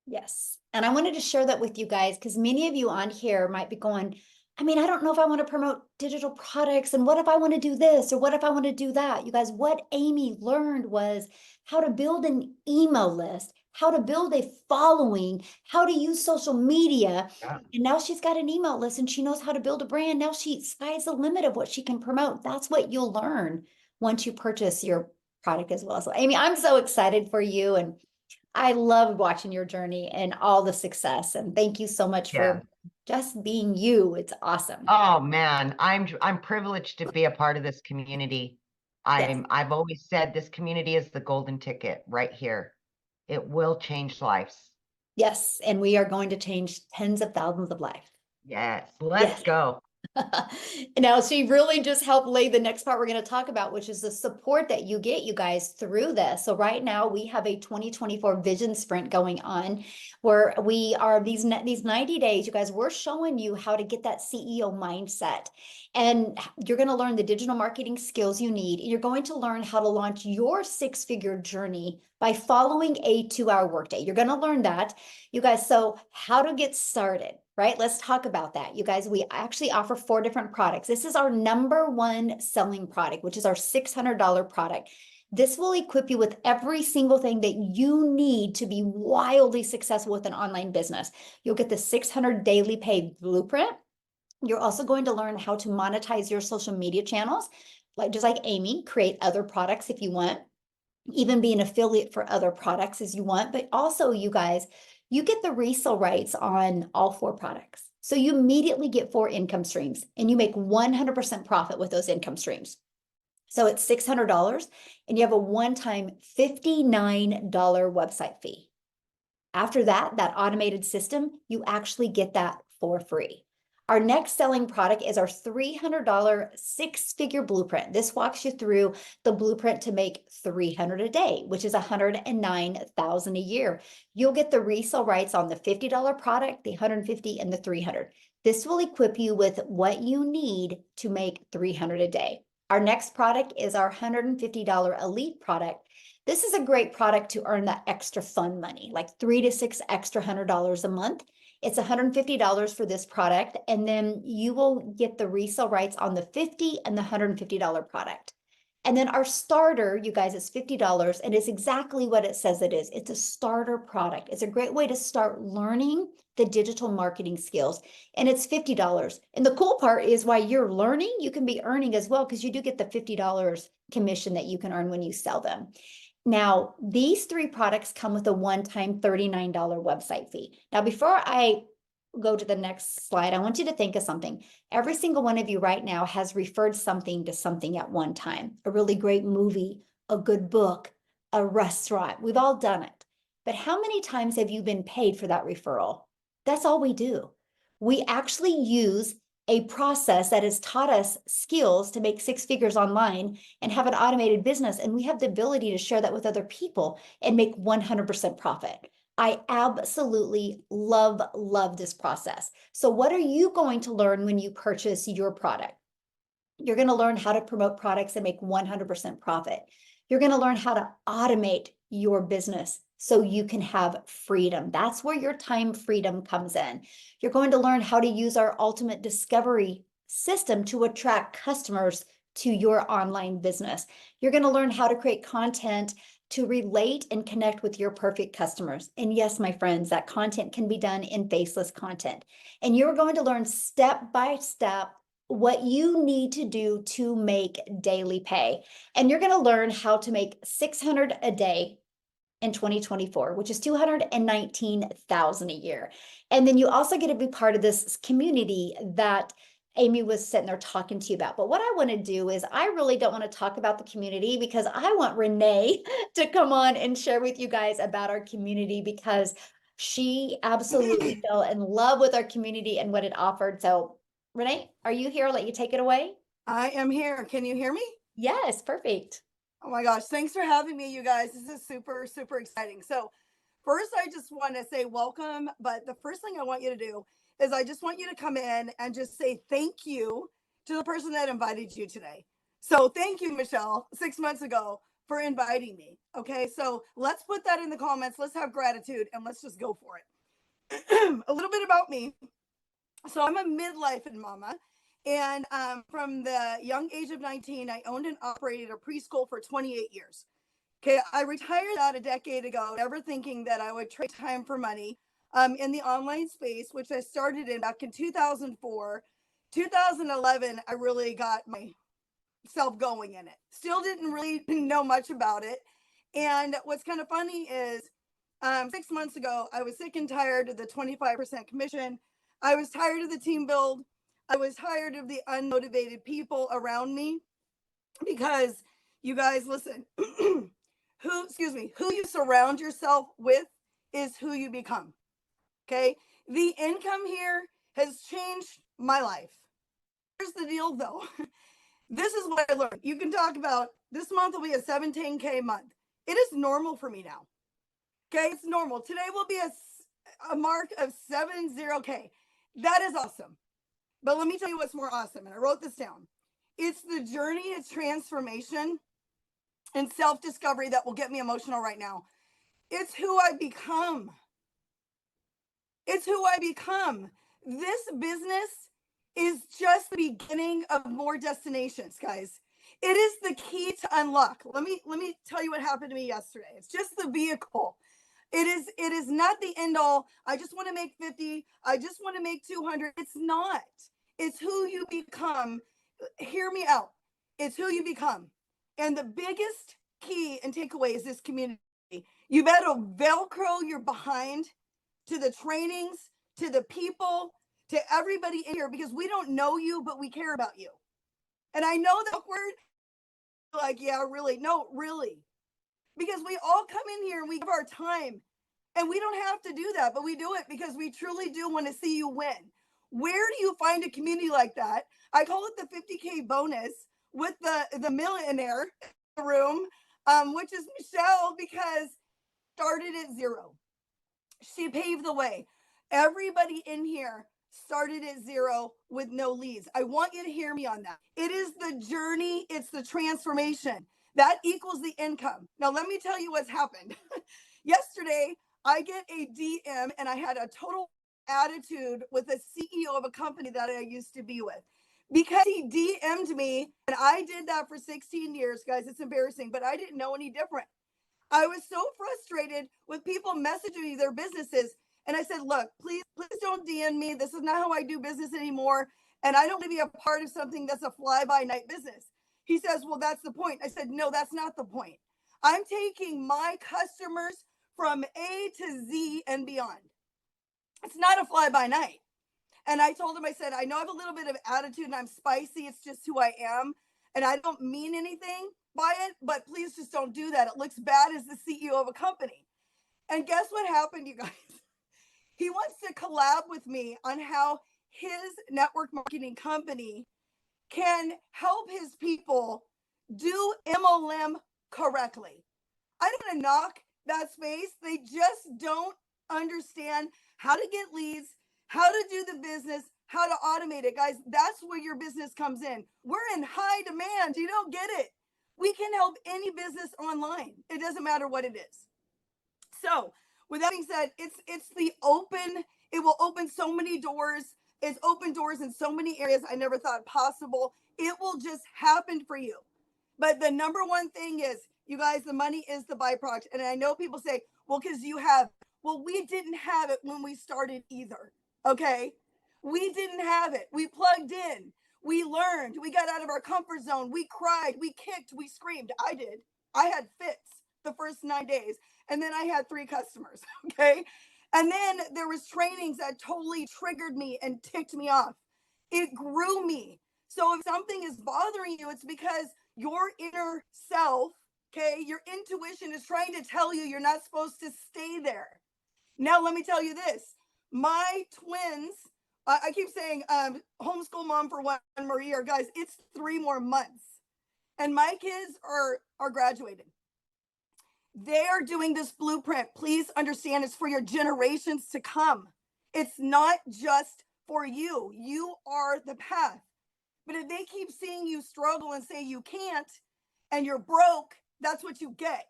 Yes. And I wanted to share that with you guys, because many of you on here might be going, I mean, I don't know if I want to promote digital products, and what if I want to do this, or what if I want to do that? You guys, what Amy learned was how to build an email list, how to build a following, how to use social media. Yeah. And now she's got an email list and she knows how to build a brand. Now sky's the limit of what she can promote. That's what you'll learn once you purchase your product as well. So Amy, I'm so excited for you, and I love watching your journey and all the success. And thank you so much Yeah. for just being you. It's awesome. Oh man, I'm privileged to be a part of this community. Yes. I've always said this community is the golden ticket right here. It will change lives. Yes. And we are going to change tens of thousands of lives. Yes, let's Yes. go. Now, she really just helped lay the next part we're going to talk about, which is the support that you get, you guys, through this. So right now we have a 2024 vision sprint going on where we are these 90 days, you guys, we're showing you how to get that CEO mindset. And you're going to learn the digital marketing skills you need. You're going to learn how to launch your 6-figure journey by following a 2-hour workday. You're going to learn that, you guys. So how to get started, right? Let's talk about that. You guys, we actually offer 4 different products. This is our #1 selling product, which is our $600 product. This will equip you with every single thing that you need to be wildly successful with an online business. You'll get the 600 daily pay blueprint. You're also going to learn how to monetize your social media channels, just like Amy, create other products if you want, even be an affiliate for other products as you want. But also, you guys, you get the resale rights on all 4 products. So you immediately get 4 income streams and you make 100% profit with those income streams. So it's $600 and you have a one-time $59 website fee. After that, that automated system, you actually get that for free. Our next selling product is our $300 6-figure blueprint. This walks you through the blueprint to make 300 a day, which is 109,000 a year. You'll get the resale rights on the $50 product, the 150, and the 300. This will equip you with what you need to make 300 a day. Our next product is our $150 elite product. This is a great product to earn that extra fun money, like $3 to $6 extra $100 a month. It's $150 for this product, and then you will get the resale rights on the $50 and the $150 product. And then our starter, you guys, is $50, and it's exactly what it says it is. It's a starter product. It's a great way to start learning the digital marketing skills, and it's $50. And the cool part is while you're learning, you can be earning as well, because you do get the $50 commission that you can earn when you sell them. Now, these 3 products come with a one-time $39 website fee. Now, before I go to the next slide, I want you to think of something. Every single one of you right now has referred something to something at one time. A really great movie, a good book, a restaurant. We've all done it. But how many times have you been paid for that referral? That's all we do. We actually use a process that has taught us skills to make 6 figures online and have an automated business. And we have the ability to share that with other people and make 100% profit. I absolutely love this process. So what are you going to learn when you purchase your product? You're going to learn how to promote products and make 100% profit. You're going to learn how to automate your business so you can have freedom. That's where your time freedom comes in. You're going to learn how to use our ultimate discovery system to attract customers to your online business. You're going to learn how to create content to relate and connect with your perfect customers. And yes, my friends, that content can be done in faceless content. And you're going to learn step by step what you need to do to make daily pay. And you're going to learn how to make 600 a day in 2024, which is 219,000 a year. And then you also get to be part of this community that Amy was sitting there talking to you about. But what I want to do is I really don't want to talk about the community, because I want Renee to come on and share with you guys about our community, because she absolutely fell in love with our community and what it offered. So Renee, are you here? I'll let you take it away. I am here. Can you hear me? Yes, perfect. Oh my gosh. Thanks for having me, you guys. This is super, super exciting. So first, I just want to say welcome. But the first thing I want you to do is I just want you to come in and just say thank you to the person that invited you today. So thank you, Michelle, 6 months ago for inviting me. Okay. So let's put that in the comments. Let's have gratitude and let's just go for it. A little bit about me. So I'm a midlife mama. And from the young age of 19, I owned and operated a preschool for 28 years. Okay, I retired that a decade ago, never thinking that I would trade time for money in the online space, which I started in back in 2004. 2011, I really got myself going in it. Still didn't really know much about it. And what's kind of funny is 6 months ago, I was sick and tired of the 25% commission. I was tired of the team build. I was tired of the unmotivated people around me because you guys listen, who you surround yourself with is who you become. Okay. The income here has changed my life. Here's the deal though. This is what I learned. You can talk about this month will be a 17K month. It is normal for me now. Okay. It's normal. Today will be a mark of 70K. That is awesome. But let me tell you what's more awesome. And I wrote this down. It's the journey, it's transformation and self-discovery that will get me emotional right now. It's who I become. It's who I become. This business is just the beginning of more destinations, guys. It is the key to unlock. Let me tell you what happened to me yesterday. It's just the vehicle. It is not the end all. I just want to make 50. I just want to make 200. It's not. It's who you become. Hear me out. It's who you become. And the biggest key and takeaway is this community. You better Velcro your behind to the trainings, to the people, to everybody in here, because we don't know you, but we care about you. And I know that word, like, yeah, really. No, really. Because we all come in here and we give our time, and we don't have to do that, but we do it because we truly do want to see you win. Where do you find a community like that? I call it the 50K bonus with the millionaire in the room, which is Michelle, because started at zero. She paved the way. Everybody in here started at zero with no leads. I want you to hear me on that. It is the journey. It's the transformation. That equals the income. Now, let me tell you what's happened. Yesterday, I get a DM and I had a total attitude with the CEO of a company that I used to be with because he DM'd me, and I did that for 16 years, guys. It's embarrassing, but I didn't know any different. I was so frustrated with people messaging me their businesses. And I said, look, please don't DM me. This is not how I do business anymore. And I don't want to be a part of something that's a fly-by-night business. He says, well, that's the point. I said, no, that's not the point. I'm taking my customers from A to Z and beyond. It's not a fly-by-night. And I told him, I said, I know I have a little bit of attitude and I'm spicy. It's just who I am. And I don't mean anything by it, but please just don't do that. It looks bad as the CEO of a company. And guess what happened, you guys? He wants to collab with me on how his network marketing company can help his people do MLM correctly. I don't want to knock that space. They just don't understand how to get leads, how to do the business, how to automate it. Guys, that's where your business comes in. We're in high demand. You don't get it. We can help any business online. It doesn't matter what it is. So with that being said, it's the open, it will open so many doors. It's opened doors in so many areas I never thought possible. It will just happen for you. But the number one thing is, you guys, the money is the byproduct. And I know people say, well, because you have, well, we didn't have it when we started either. Okay. We didn't have it. We plugged in. We learned. We got out of our comfort zone. We cried. We kicked. We screamed. I did. I had fits the first 9 days. And then I had 3 customers. Okay. And then there was trainings that totally triggered me and ticked me off. It grew me. So if something is bothering you, it's because your inner self, okay, your intuition is trying to tell you you're not supposed to stay there. Now, let me tell you this. My twins, I keep saying homeschool mom for 1 more year. Guys, it's 3 more months. And my kids are graduating. They are doing this blueprint. Please understand, it's for your generations to come. It's not just for you. You are the path. But if they keep seeing you struggle and say you can't and you're broke, that's what you get.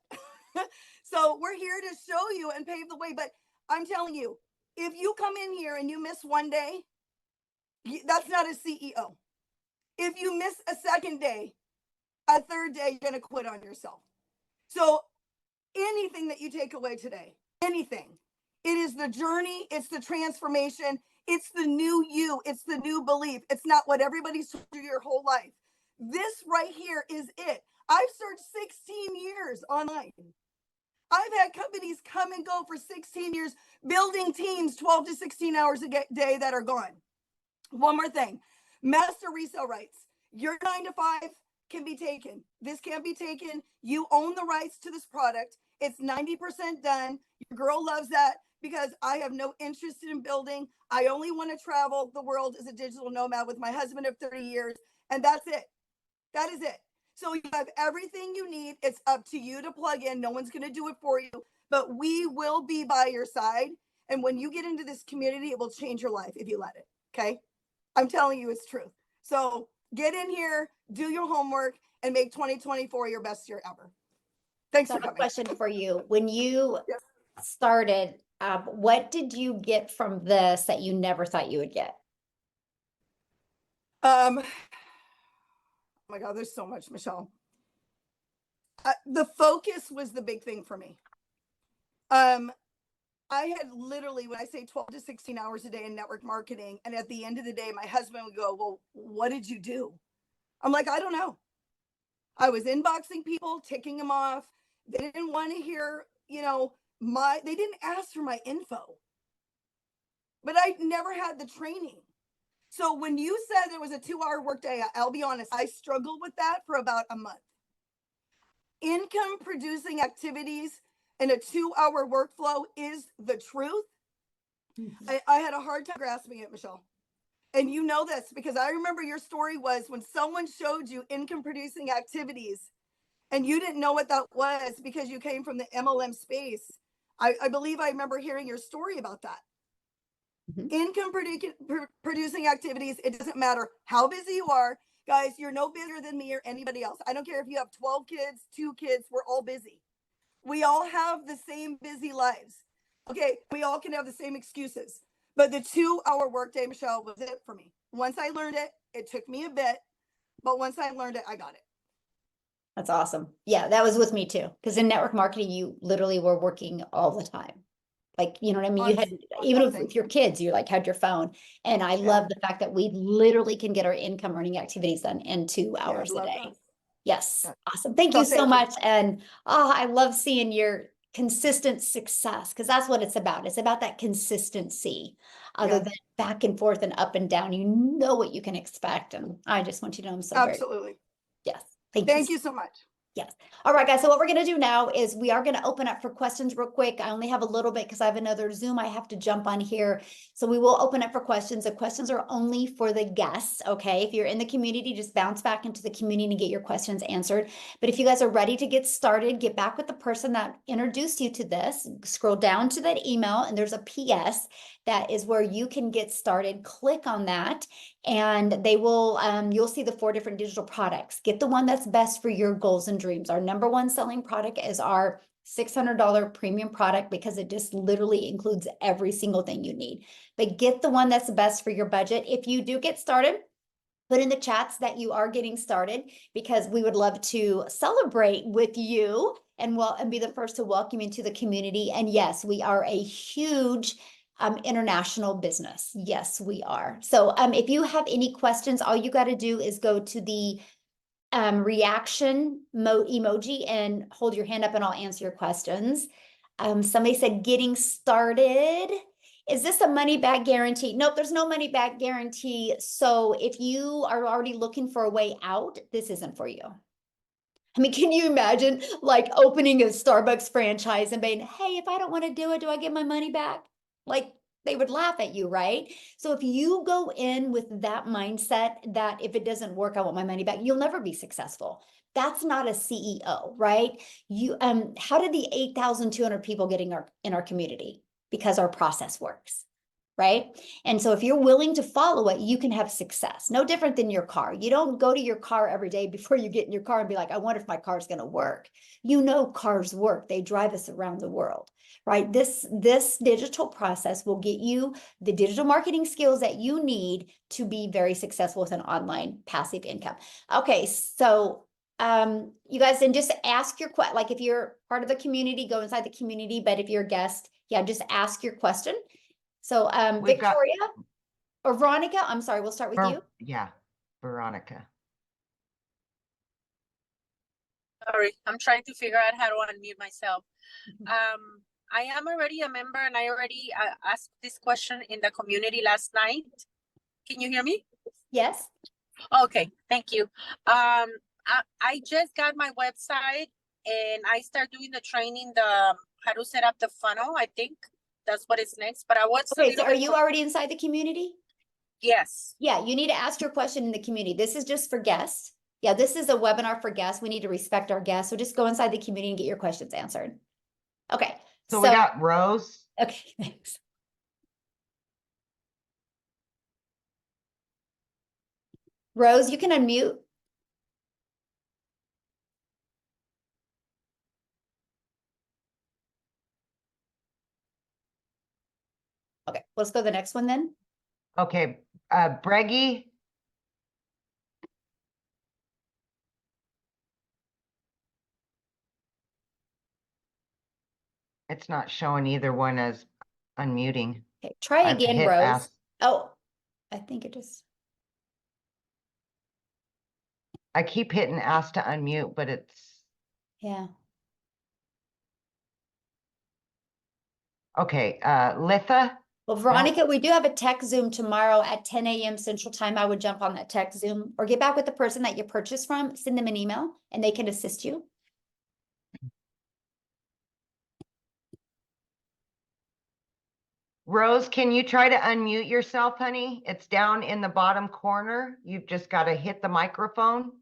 So we're here to show you and pave the way. But I'm telling you, if you come in here and you miss 1 day, that's not a CEO. If you miss a second day, a third day, you're going to quit on yourself. So anything that you take away today, anything, it is the journey, it's the transformation, it's the new you, it's the new belief. It's not what everybody's told you your whole life. This right here is it. I've served 16 years online. I've had companies come and go for 16 years, building teams 12 to 16 hours a day that are gone. One more thing, master resale rights. Your 9 to 5 can be taken. This can't be taken. You own the rights to this product. It's 90% done. Your girl loves that because I have no interest in building. I only want to travel the world as a digital nomad with my husband of 30 years. And that's it. That is it. So you have everything you need. It's up to you to plug in. No one's going to do it for you, but we will be by your side. And when you get into this community, it will change your life if you let it. Okay. I'm telling you, it's truth. So get in here, do your homework, and make 2024 your best year ever. Thanks So I for have a coming. question for you. When you Yep. started, what did you get from this that you never thought you would get? Oh my God, there's so much, Michelle. The focus was the big thing for me. I had literally, when I say 12 to 16 hours a day in network marketing, and at the end of the day, my husband would go, well, what did you do? I'm like, I don't know. I was inboxing people, ticking them off. They didn't want to hear, they didn't ask for my info. But I never had the training. So when you said there was a 2-hour workday, I'll be honest, I struggled with that for about a month. Income producing activities in a 2-hour workflow is the truth. I had a hard time grasping it, Michelle. And you know this because I remember your story was when someone showed you income producing activities and you didn't know what that was because you came from the MLM space. I believe I remember hearing your story about that. Income producing activities, it doesn't matter how busy you are. Guys, you're no busier than me or anybody else. I don't care if you have 12 kids, 2 kids, we're all busy. We all have the same busy lives. Okay, we all can have the same excuses. But the 2-hour workday, Michelle, was it for me. Once I learned it, it took me a bit, but once I learned it, I got it. That's awesome. Yeah, that was with me too. Because in network marketing, you literally were working all the time. Like, you know what I mean? You had, even with your kids, you like had your phone. And I love the fact that we literally can get our income earning activities done in 2 hours a day. That. Yes. Awesome. Thank you so much. And I love seeing your consistent success because that's what it's about. It's about that consistency other than back and forth and up and down. You know what you can expect. And I just want you to know I'm so absolutely. Yes. Thank you so much. Yes. All right, guys. So what we're going to do now is we are going to open up for questions real quick. I only have a little bit because I have another Zoom I have to jump on here. So we will open up for questions. The questions are only for the guests. Okay. If you're in the community, just bounce back into the community and get your questions answered. But if you guys are ready to get started, get back with the person that introduced you to this, scroll down to that email and there's a PS that is where you can get started. Click on that and they will, you'll see the 4 different digital products. Get the one that's best for your goals and dreams. Our number 1 selling product is our $600 premium product because it just literally includes every single thing you need. But get the one that's best for your budget. If you do get started, put in the chats that you are getting started because we would love to celebrate with you and be the first to welcome you into the community. And yes, we are a huge international business. Yes, we are. So if you have any questions, all you got to do is go to the reaction emoji and hold your hand up and I'll answer your questions. Somebody said getting started. Is this a money back guarantee? Nope, there's no money back guarantee. So if you are already looking for a way out, this isn't for you. I mean, can you imagine like opening a Starbucks franchise and being, hey, if I don't want to do it, do I get my money back? Like they would laugh at you, right? So if you go in with that mindset that if it doesn't work, I want my money back, you'll never be successful. That's not a CEO, right? You how did the 8,200 people get in our community? Because our process works. Right? And so if you're willing to follow it, you can have success. No different than your car. You don't go to your car every day before you get in your car and be like, I wonder if my car's going to work. You know, cars work. They drive us around the world, right? This digital process will get you the digital marketing skills that you need to be very successful with an online passive income. Okay. So you guys then just ask your question. Like if you're part of the community, go inside the community. But if you're a guest, just ask your question. So Victoria or Veronica, I'm sorry, we'll start with you. Yeah, Veronica. Sorry, I'm trying to figure out how to unmute myself. I am already a member and I already asked this question in the community last night. Can you hear me? Yes. Okay, thank you. I just got my website and I start doing the training, how to set up the funnel. I think that's what is next, but I was a Okay, so little are bit you already inside the community? Yes. Yeah, you need to ask your question in the community. This is just for guests. Yeah, this is a webinar for guests. We need to respect our guests. So just go inside the community and get your questions answered. Okay. So we got Rose. Okay, thanks. Rose, you can unmute. Okay, let's go to the next one then. Okay, Breggy. It's not showing either one as unmuting. Okay, try I've again, hit Rose. ask. Oh, I think it just. I keep hitting ask to unmute, but it's Yeah. okay. Litha. Well, Veronica, we do have a tech Zoom tomorrow at 10 a.m. Central Time. I would jump on that tech Zoom or get back with the person that you purchased from, send them an email and they can assist you. Rose, can you try to unmute yourself, honey? It's down in the bottom corner. You've just got to hit the microphone.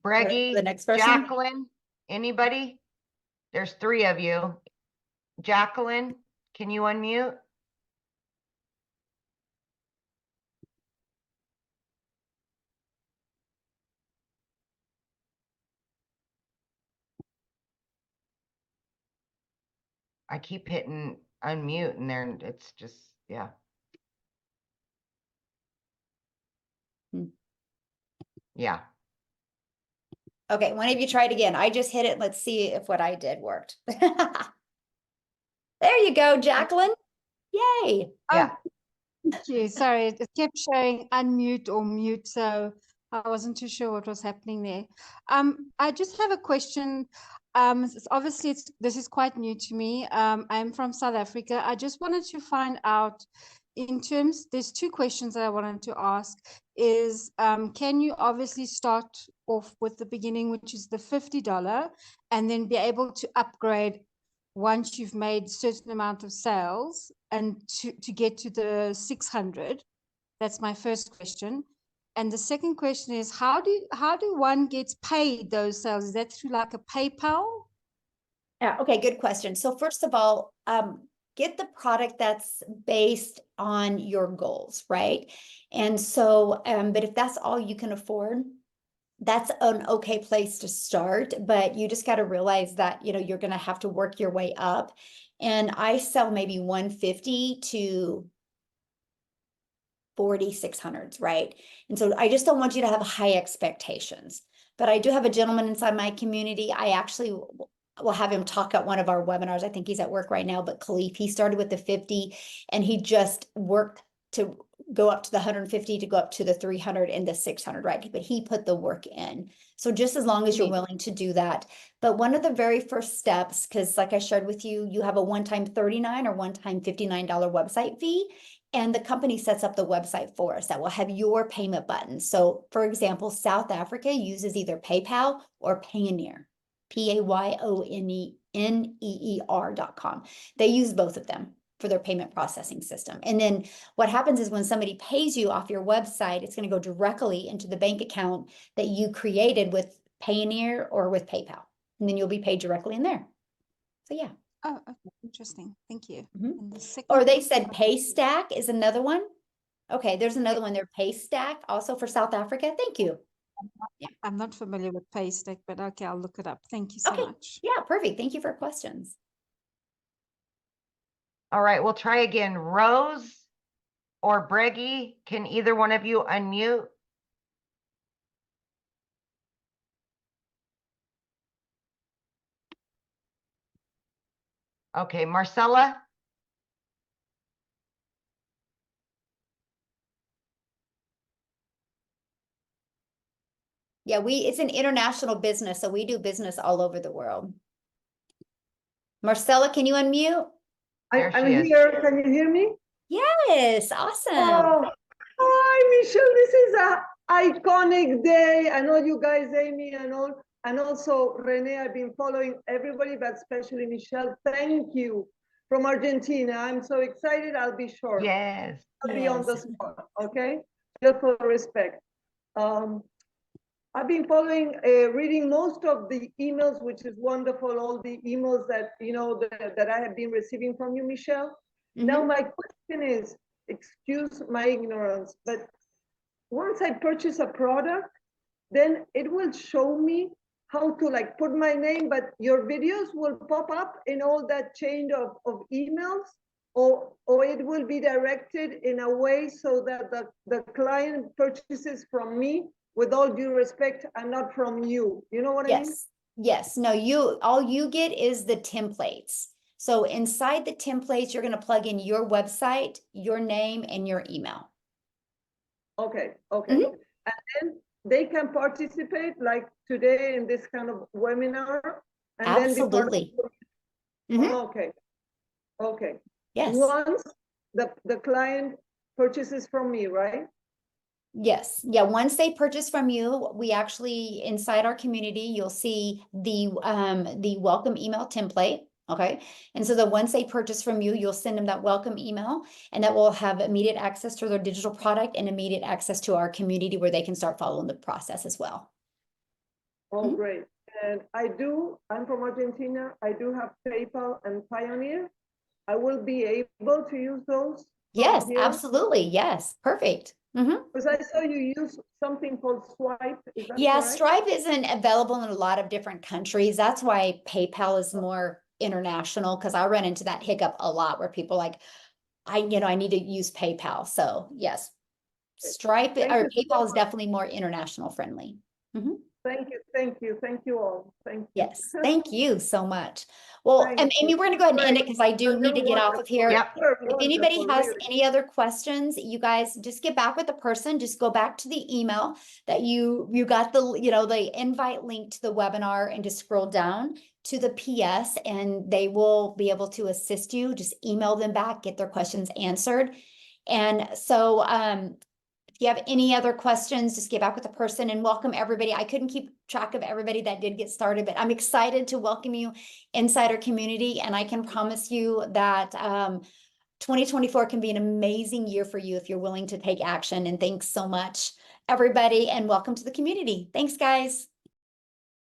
Breggy, The next person. Jacqueline, anybody? There's 3 of you. Jacqueline, can you unmute? I keep hitting unmute and there it's just, yeah. Hmm. Yeah. Okay, one of you try it again. I just hit it. Let's see if what I did worked. There you go, Jacqueline. Yay. Yeah. Thank you. Sorry, it kept showing unmute or mute, so I wasn't too sure what was happening there. I just have a question. Obviously, this is quite new to me. I'm from South Africa. I just wanted to find out in terms, there's 2 questions that I wanted to ask is, can you obviously start off with the beginning, which is the $50, and then be able to upgrade once you've made certain amount of sales and to get to the 600? That's my first question. And the second question is, how do one gets paid those sales? Is that through like a PayPal? Yeah, okay, good question. So first of all, get the product that's based on your goals, right? And so, but if that's all you can afford, that's an okay place to start, but you just got to realize that, you know, you're going to have to work your way up. And I sell maybe 150 to 4,600s, right? And so I just don't want you to have high expectations. But I do have a gentleman inside my community. I actually will have him talk at one of our webinars. I think he's at work right now, but Khalif, he started with the 50 and he just worked to go up to the 150 to go up to the 300 and the 600, right? But he put the work in. So just as long as you're willing to do that. But one of the very first steps, because like I shared with you, you have a one-time $39 or one-time $59 website fee. And the company sets up the website for us that will have your payment button. So for example, South Africa uses either PayPal or Payoneer, PAYONEER.com. They use both of them for their payment processing system. And then what happens is when somebody pays you off your website, it's going to go directly into the bank account that you created with Payoneer or with PayPal. And then you'll be paid directly in there. So yeah. Oh, okay. Interesting. Thank you. Mm-hmm. And the second Or they said Paystack is another one. Okay, there's another one there, Paystack, also for South Africa. Thank you. Yeah. I'm not familiar with Paystack, but okay, I'll look it up. Thank you so much. Yeah, perfect. Thank you for questions. All right, we'll try again. Rose or Breggy, can either one of you unmute? Okay, Marcella? Yeah, it's an international business, so we do business all over the world. Marcella, can you unmute? There I'm she is. here. Can you hear me? Yes, awesome. Oh, hi, Michelle. This is a iconic day. I know you guys, Amy, and all, and also Renee. I've been following everybody, but especially Michelle. Thank you from Argentina. I'm so excited. I'll be short. Yes. I'll be on the Yes. spot. Okay, just for respect. I've been following, reading most of the emails, which is wonderful. All the emails that that I have been receiving from you, Michelle. Now, my question is, excuse my ignorance, but once I purchase a product, then it will show me how to like put my name, but your videos will pop up in all that chain of emails, or it will be directed in a way so that the client purchases from me with all due respect and not from you. You know what I mean? Yes. Yes. No, all you get is the templates. So inside the templates, you're going to plug in your website, your name, and your email. Okay, okay. And then they can participate like today in this kind of webinar and Absolutely. then be part of okay. Okay. Yes. Once the client purchases from me, right? Yes. Yeah. Once they purchase from you, we actually, inside our community, you'll see the welcome email template. Okay. And so that once they purchase from you, you'll send them that welcome email, and that will have immediate access to their digital product and immediate access to our community where they can start following the process as well. Oh, great. And I'm from Argentina. I do have PayPal and Pioneer. I will be able to use those. Yes, absolutely. Yes. Perfect. Because I saw you use something called Swipe. Is that Yeah, correct? Stripe isn't available in a lot of different countries. That's why PayPal is more international, because I run into that hiccup a lot where people like, I need to use PayPal. So yes, Stripe or PayPal is definitely more international friendly. Thank you, thank you, thank you all. Thank you. Yes, thank you so much. Well, and Amy, we're going to go ahead and end it because I do need to get off of here. Yep. If anybody has any other questions, you guys just get back with the person. Just go back to the email that you got the invite link to the webinar, and just scroll down to the PS, and they will be able to assist you. Just email them back, get their questions answered. And so, if you have any other questions, just get back with the person, and welcome everybody. I couldn't keep track of everybody that did get started, but I'm excited to welcome you inside our community. And I can promise you that 2024 can be an amazing year for you if you're willing to take action. And thanks so much, everybody, and welcome to the community. Thanks, guys.